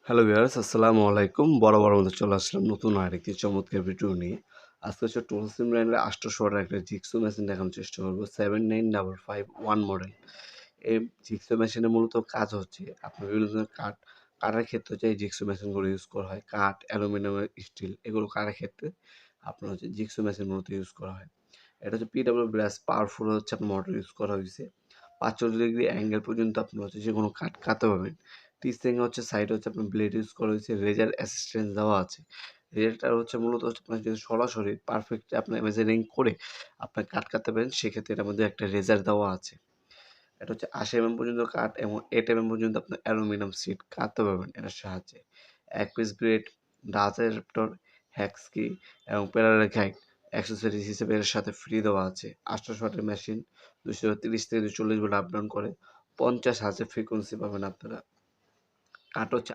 Hello viewers, আসসালামু আলাইকুম। বরাবর মতো চলে আসলাম নতুন আরেকটি চমৎকার ভিডিও নিয়ে। আজকে হচ্ছে টুলসিম ব্র্যান্ডের 800 ওয়াটের একটা জিগসো মেশিন দেখানোর চেষ্টা করব। 79551 মডেল। এই জিগসো মেশিনের মূলত কাজ হচ্ছে আপনার বিভিন্ন ধরনের কাটার ক্ষেত্রে হচ্ছে এই জিগসো মেশিনগুলো ইউজ করা হয়। কাঠ, অ্যালুমিনিয়াম, স্টিল এগুলো কাটার ক্ষেত্রে আপনার হচ্ছে জিগসো মেশিন মূলত ইউজ করা হয়। এটা হচ্ছে পিডব্লিউ ব্রাশ পাওয়ারফুল হচ্ছে আপনার মোটর ইউজ করা হয়েছে। 45 ডিগ্রি অ্যাঙ্গেল পর্যন্ত আপনি হচ্ছে যেকোনো কাট কাটতে পারবেন। টিচিং হচ্ছে সাইড হচ্ছে আপনার ব্লেড ইউজ করা হয়েছে, রেজার অ্যাসিস্ট্যান্স দেওয়া আছে। রেজারটা হচ্ছে মূলত হচ্ছে আপনার যদি সরাসরি পারফেক্ট আপনার মেজারিং করে আপনার কাট কাটতে পারেন, সেক্ষেত্রে এটার মধ্যে একটা রেজার দেওয়া আছে। এটা হচ্ছে 80 পর্যন্ত কাঠ এবং 8 পর্যন্ত আপনার অ্যালুমিনিয়াম শীট কাটতে পারবেন এটার সাহায্যে। এক piece grade, Dutch adapter, hacks কি এবং প্যারালাল গাইড অ্যাক্সেসরিজ হিসেবে এর সাথে ফ্রি দেওয়া আছে। 800 ওয়াটের মেশিন 230 থেকে 240 ভোল্ট আপ ডাউন করে। 50 হার্টজের ফ্রিকোয়েন্সি পাবেন আপনারা। কাঠ হচ্ছে